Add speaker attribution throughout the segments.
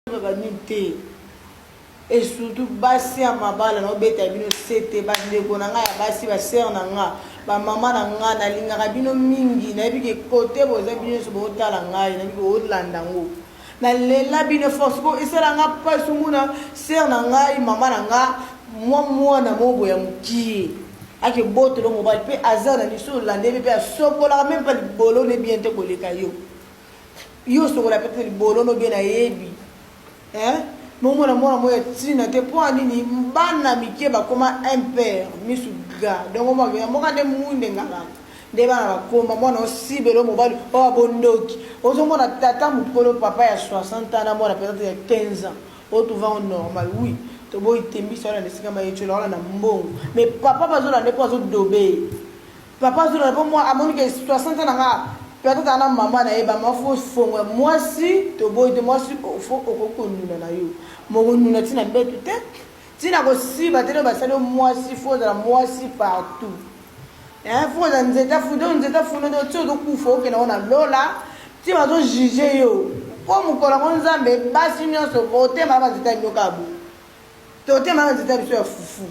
Speaker 1: Te et surtout basi ya mabala na obeta bino sete ba ndeko na nga ya basi ba sœur na nga ba mama na nga na lingaka bino mingi na bike côté boza bino so botala ngai na bike olanda ngo na lela bino force ko isela nga pas sumuna sœur na ngai mama na nga moi na mobo ya mukie ake boto lo mobile pe azana ni so lande pe sokola même pas bolo ne bien te koleka yo sokola peut-être bolo no bien na yebi Momo na mwana moya tina te po anini mbana mike ba koma impère misuga donc mo ga mo ka de munde ngala de bana ba koma mwana osibelo mobali o bondoki ozo mona tata mukolo papa ya 60 ans na mwana peut-être ya 15 ans o tu vas normal oui to boy tembi so na nesika ma yecho la na mbongo mais papa bazola ne po zo dobe papa zola po moi amoni ke 60 ans nga peut-être ana maman na eba mafo fongwa moi si to boy de moi si faut okokonuna na yo mo nuna tina betu te tina ko si batelo basalo moi si faut dans moi si partout faut dans nzeta fundo do tso kufa ke na ona lola ti ba zo juger yo ko mukola ko nzambe basi nyonso vote mama nzeta nyokabu to te mama nzeta biso ya fufu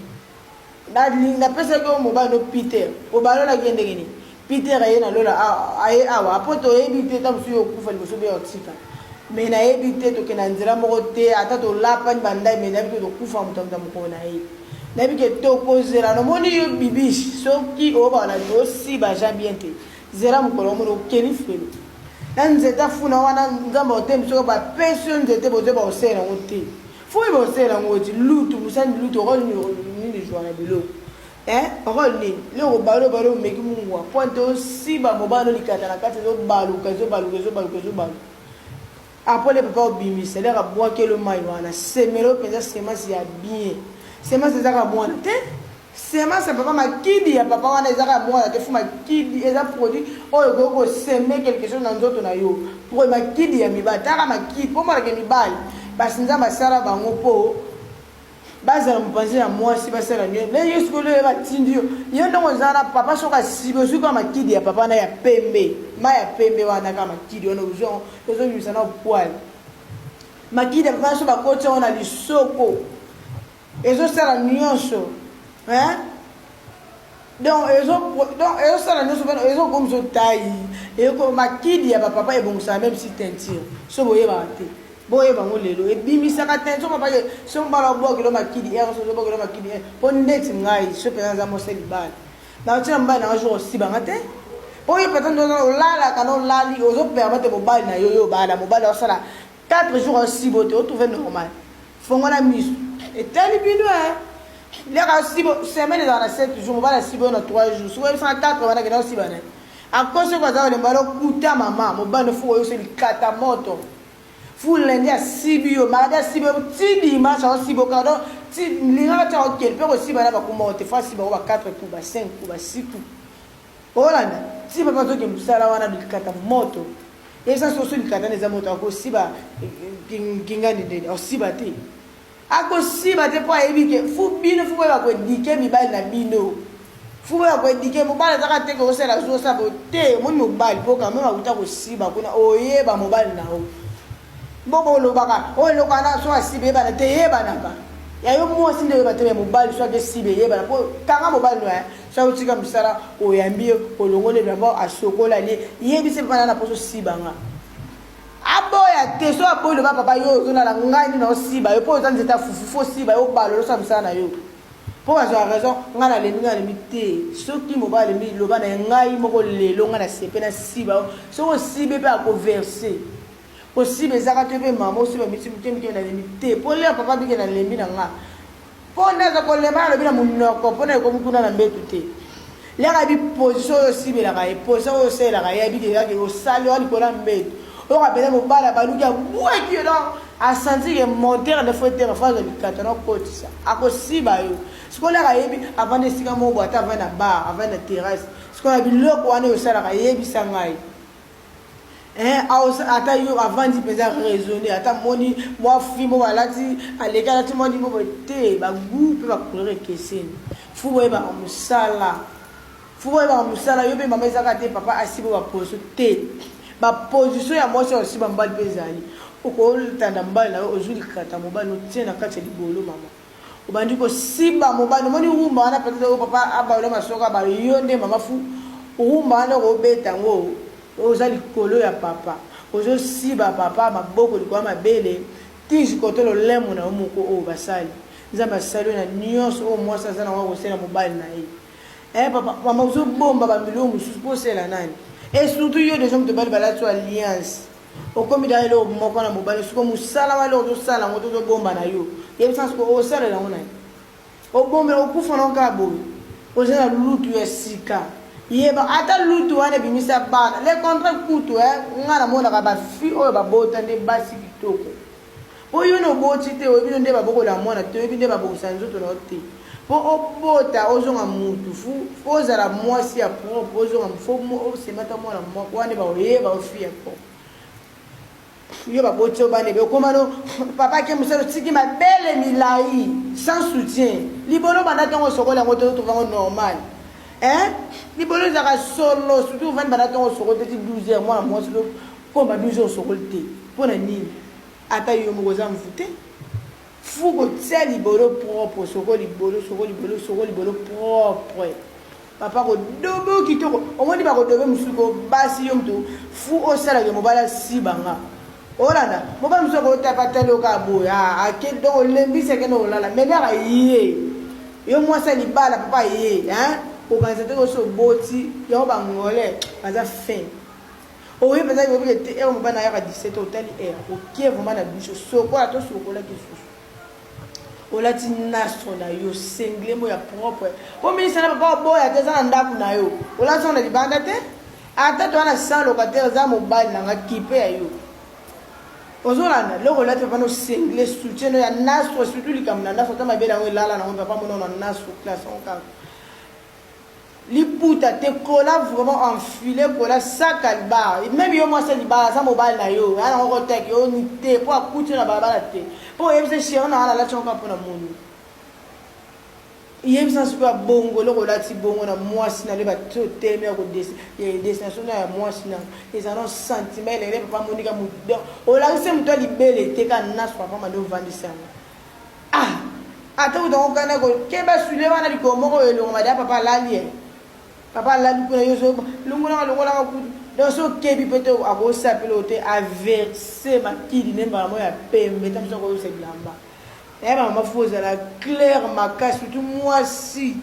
Speaker 1: na pesa ko mo ba no Peter o balola gende gini Peter ayena lola aye awa poto ebite tam suyo kufa liboso be otika mais na ebite to kena nzira moko te ata to lapa ni bandai mais na bito to kufa mutamta moko na ye na bike to kozera no moni yo bibishi soki o bala to si ba ja bien te zera mukolo mo keni felo na nzeta funa wana nzamba otembi soko ba pension nzete boze ba osera ngote fo ba osera ngoti lutu busani lutu ko ni joana bilo rôle le balo meki mungwa pointe aussi ba mobano likata na kati zo balu après le papa obimi c'est l'air à boire que le maï wana semelo penza sema si ya bien sema c'est ça ka mwana te sema c'est papa makidi ya papa wana ezaka mwana te fu makidi eza produit oyo go semer quelque chose na nzoto na yo pour makidi ya mibata ka makidi pour mara ke mibali basinza basara bango po bazala mupanzi ya mwasi basala nyo le yesko le batindi yo ndongo zana papa soka sibo suka makidi ya papa na ya pembe ma ya pembe wana kama makidi ono uzo yusana poil makidi ya papa soka kocha ona lisoko ezo sala nyonso donc ezo sala nyonso bana ezo komzo tai eko makidi ya papa ebongusa même si teinture so boye ba te boye bango lelo ebimisa ka tenso papa ke so mbala bokelo makidi so bokelo makidi po ndeti ngai so pena za moseli bana na tina mbana na jour si banga te boye peut-être no lala kana lali ozo permettre mobali na yo bana mobali osala 4 jours si bote o trouver normal fongo na miso et tali bino le ka si bo semaine dans la 7 jours mobali si bo na 3 jours so 4 bana kana si bana a cause kwa za le mbalo kuta mama mobali fo yo se likata moto fulende ya sibio malade sibio tidi macha sibo kado ti linga ta okel pe ko siba na ba kuma te fa siba ba 4 ku ba 5 ku ba 6 ku olanda siba ba to ke musala wana dikata moto esa so so dikata neza moto ko siba kinga ndende o siba te ako siba te po ebike fu bino fu ba ko dike mi bali na bino fu ba ko dike mo bali zaka te ko sela zo sa bo te mo mo bali po ka mema uta ko siba kuna oye ba mo bali na o bobo lo baka o lo kana so asibe bana te yeba na ba ya yo mo sinde yeba te mo bali so ke sibe yeba na po kanga mo bali no so utika misara o yambie o longole baba asokola le yebi se bana na poso sibanga aboya te so aboy lo papa yo zo na ngani na siba yo po zanze ta fufu fo siba yo balo lo sa misana yo po ba za raison ngana le ngana le mite so ki mo bali mi lo bana ngai mo ko le lo ngana sepe na siba so o sibe pe a ko verser possible ezaka te pe mama aussi ba miti na limite po le papa bike na lembi na nga po ndaza ko lema na bina munoko po na ko mukuna na mbetu te le ga bi position yo sibe la ga e position yo se la ga ya bi de ya ke o sali wa ko na mbetu o ga bela mo bala baluki a bua ki do a sentir que monter de fauteuil fa de katana ko tisa ako siba yo sko le ga yebi avant de sika mo boata avant na bar avant na terrasse sko na bi loko wana yo sala ga yebi sangai ata yo avant di pesa raisonner ata moni moi fimo balati aleka lati moni mo te ba groupe ba couleur keseni fuwe ba musala yo be mama ezaka te papa asibo ba poso te ba position ya moi aussi ba mbali pezali okolitanda mobali na yo ozwi likata mobali otie na kati ya libolo mama obandi kosimba mobali omoni rumba wana peut-être oyo papa abaola masoko abalo yo nde mama fu rumba wana okobeta yango oza likolo ya papa ozosiba papa maboko likolo mabele tiji kote lolemo na yo moko oyo basali nzambe asali oyo na nyonso oyo mwasi aza nango akosala mobali na ye papa mama ozobomba bamilio mosusu mpo osala nani et surtout yo déjà moto bali balati alliance okomi da eloko moko na mobali siko mosala wa eloko tozosala yango tozobomba na yo yebisa siko osalela yango na ye obombela okufa nango kaka boye oza na lutu ya sika yeba ata lutu wana ebimisa bana le contrat kutu nga namonaka bafi oyo babota nde basi kitoko po yo noboti te oyebi nde babokola mwana te oyebi nde babokisa nzoto na yo te po obota ozonga mutu fo ozala mwasi ya propre ozonga fo osemata mwana moko wana baoyeba ofi ya propre yo baboti obana ebe okomano papa ke mosala otiki mabele milai sans soutien libolo banda ntongo osokola yango te otrouvango normal libolo ezaka solo surtout ovandi banda ntongo osokoli te ti 12 heures mwana mwasi komba 12 heures osokoli te mpo na nini ata yo moko oza mvu te fu kotia libolo propre soko libolo propre papa kodobe kitoko omoni bakodobe mosuku basi yo moto fu osalaka mobali asibanga olanda mobali mosuku akotapatali oka boye ake donc olembisi akende olala me kaka ye yo mwasi libala papa ye okanisa te koso oboti yango bangole baza fin oye mpenza yobike te ere mobali na yaka 17 otali ere okie vraimen na biso sokola to sokolaki susu olati naso na yo sengle mo ya propre po ministre na papa oboya te eza na ndako na yo olati ngo na libanda te ata to wana sans locataire eza mobali nanga kipe ya yo ozolanda loko olati papa no sengle soutien no ya naso surtout likambo na naso ata mabele yango elala nango papa mona na naso classe on kaka liputa te kola vraiment enfilé kola sac à bar même yo moi c'est libala ça mobile na yo ana ko tek yo ni te po akuti na baba te po yebise chéri na ala la chonka pona moni yebisa suka bongo loko lati bongo na mwasi na le ba to teme ko destination na mwasi na les anons sentiments les papa monika mudo o la se mto libele te ka na papa ma do vandisa ata udongo kana ko keba sule wana likomo ko yo ngoma da papa lalie papa la lukuna yo so lunguna longola ku do so kebi pete ako sapelo te a verser makidi nemba mo ya pembe tamso ko se bilamba eba mafuza la clair makas tout moi si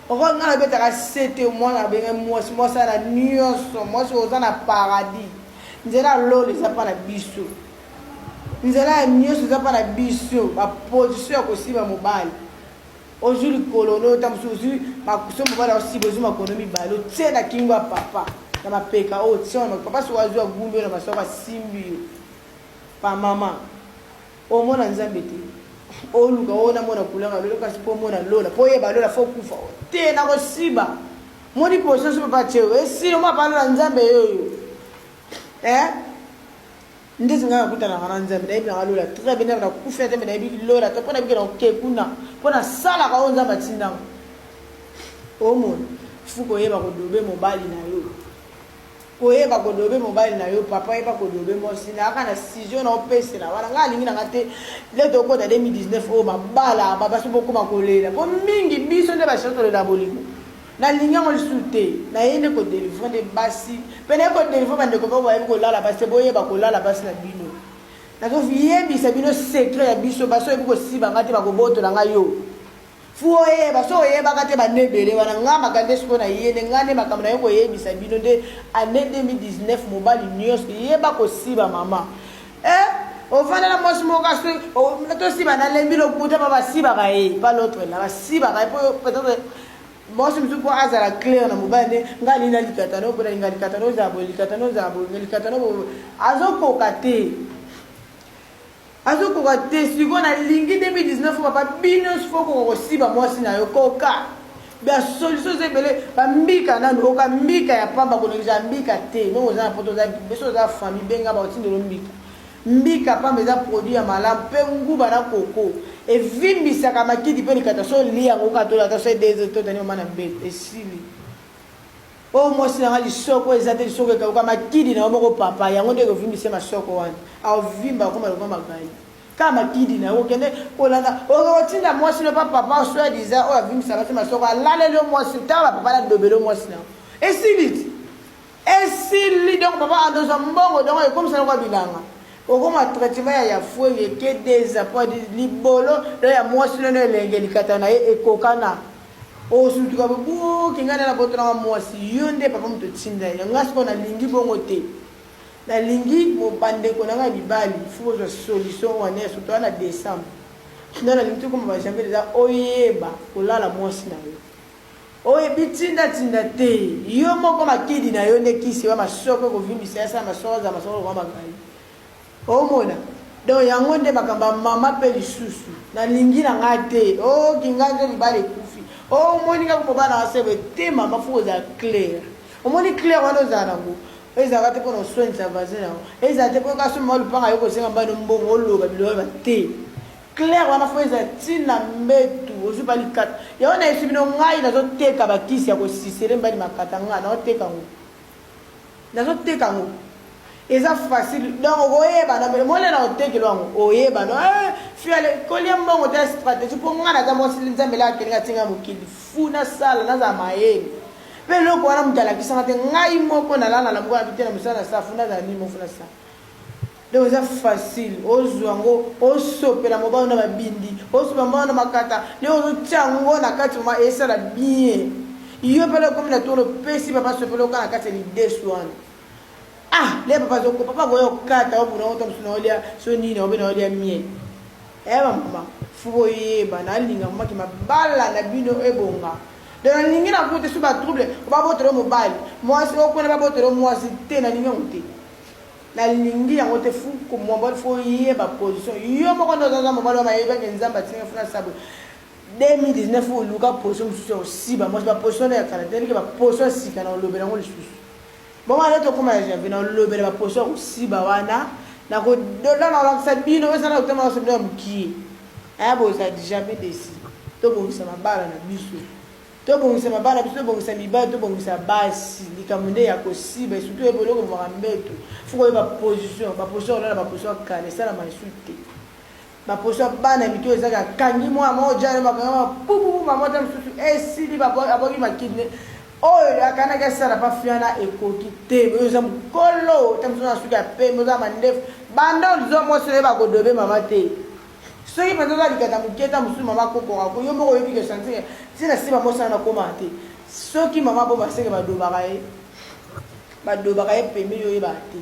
Speaker 1: on nga beta ka sete moi na benga moi ça na nyonso moi so za na paradis nzela lolo za pa na biso nzela nyonso za pa na biso ba position ko siba mobile ozuli kolono tamsuzu makuso mobala osibo zuma konomi balo tsena kingwa papa na mapeka o tsona papa so wazwa gumbe na masoka simbi pa mama o mona nzambe te o luka ona mona kulanga lolo kasi po mona lola po ye balola fo kufa te na ko siba moni position so papa cheo esi o mapalo nzambe yoyo ndezi nga kutana kana nzambe na ibi ngalola très bien na kufa te na ibi lola to pona bikela okekuna pona sala ka onza batindanga omo fuko yeba kodobe mobali na yo koyeba kodobe mobali na yo papa yeba kodobe mosi na kana sijo na opese na wana nga lingi na ngate le to ko da 2019 o mabala baba so boko makolela po mingi biso nde ba shoto le da bolingo na lingi ngo lisute na yende ko délivrer de basi pene ko délivrer bande ko ba ko lala basi boyeba ko lala basi na bino na ko viyebi sabino secret ya biso baso yebo ko siba ngati ba ko boto na ngayo fuoye baso yeba kate ba nebele wana ngama kande siko na yene ngane makamna yeko yebi sabino de année 2019 mobali news yeba ko siba mama o fana la mosimo kaso o to siba na lembilo kuta baba siba ka pas l'autre là siba ka peut-être bosi msuko azala clair na mobali ngali na likatano pona ngali katano zabo azoko kate azokoka te siko na lingi 2019 papa bino foko ko siba mwasi na yo koka ba solution zebele ba mbika na oka mbika ya pamba ko ngiza mbika te no za poto za beso za famille benga ba otindelo mbika pamba za produit ya malamu pe nguba na koko e vimbisa kama kidi pe nikata so lia ngoka to la to se des to tani mana mbete esili o mwasi na ngali soko ezate soko ka makidi na omoko papa yango ndeko vimbisa masoko wana avimba koma lokoma magai kama kidi na okende kolanda okotinda mwasi no papa so diza o avimbisa basi masoko alale le mwasi tala papa la dobelo mwasi na esiliti esili donc papa andoza mbongo donc ekomisa kwa bilanga okoma traitement ya fouille ke des apports libolo ya mwasi no elenge likata na ekokana o surtout ka bu kingana na botra mwasi yonde papa mto tsinda ya ngasko na lingi bongo te na lingi mo bande ko na bibali faut zo solution wana surtout na décembre sinon na lingi ko ba jamais déjà oyeba kolala mwasi na yo oye bitinda tinda te yo moko makidi na yo ne kisi wa masoko ko vimbisa sa masoza masoko kwa magai o mona donc yango nde makamba mama pe lisusu na lingi na ngate o kinganzo libale kufi o moninga ko bana asebe te mama fuza clair o moni clair wana zana ngo ezaka te kono soin sa vazina ezate ko ka suma lupanga yoko senga mbano mbongo loba bilo ba te clair wana fuza tina metu ozu bali kat ya ona esibino ngai na zo teka bakisi ya ko sisere mbali makata nga na oteka ngo na zo teka ngo eza facile donc oyeba na mole na oteke lwango oyeba no fiale kolia mbongo ta stratégie pour ngana za mwasi nzambe la kelinga tinga mukili funa sala na za mayeni pe loko wana mutala kisanga te ngai moko na lana la mko bitena musana sa funa za ni mo funa sa donc eza facile ozwango osopela mobao na babindi osopa mbao na makata le ozotyango na kati mama esala bien iyo pele comme na tolo pesi papa sopela kana kati ni deswan le papa zoko papa goyo kata obuna oto msuna olia so nini obena olia mie mama fubo yeba na linga maki mabala na bino ebonga de ningi na kote suba trouble ba botero mobile mwasi okona ba botero mwasi te na ningi onte na lingi yango te fu ko mobile fo yeba position yo moko ndo za mobile ma yeba nzamba tinga funa sabo 2019 luka position mususu siba mwasi ba position ya kala telike ba position sika na lobela ngo lisusu bon moi là to comme j'ai vu dans le bel la potion aussi ba wana na ko dola na la sabino ça na utama so ndo mki bo ça jamais desi to bo ça mabala na biso to bo ça mabala biso bo ça miba to bo ça basi likamunde ya ko siba surtout e boloko mo rambeto fuko ba position là ba position kale ça la mansuite ba position bana mito ezaka kangi mo moja na ba pupu ba moja msusu esili ba aboki makine oyo akana ke sala pa fiana ekoki te oza mukolo tamsona suka pe moza mandef bando zo mo sele ba ko dobe mama te soki pendo za likata muketa musu mama ko ko yo moko yebi ke santé sina siba mo sana ko mate soki mama bo baseke ba do ba pembe yo yeba te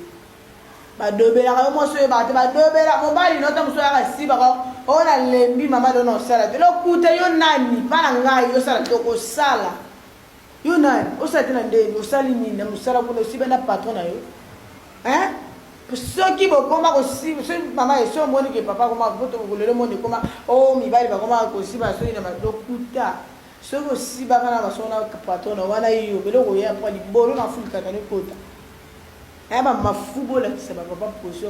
Speaker 1: ba dobe la mo so yeba te ba dobe la mo bali no tamso ya siba ko ona lembi mama do no sala te lo kute yo nani para ngai yo sala to ko sala yo na osati na ndeni osali nini na musala kuna osiba na patron na yo soki bokoma kosiba so mama eso moni ke papa koma boto kolele moni koma mibali bakoma kosiba so ina madokuta so kosiba kana basona patron na wana yo beloko ya pa libolo na fulika kana kota ba mafubo la kisaba papa position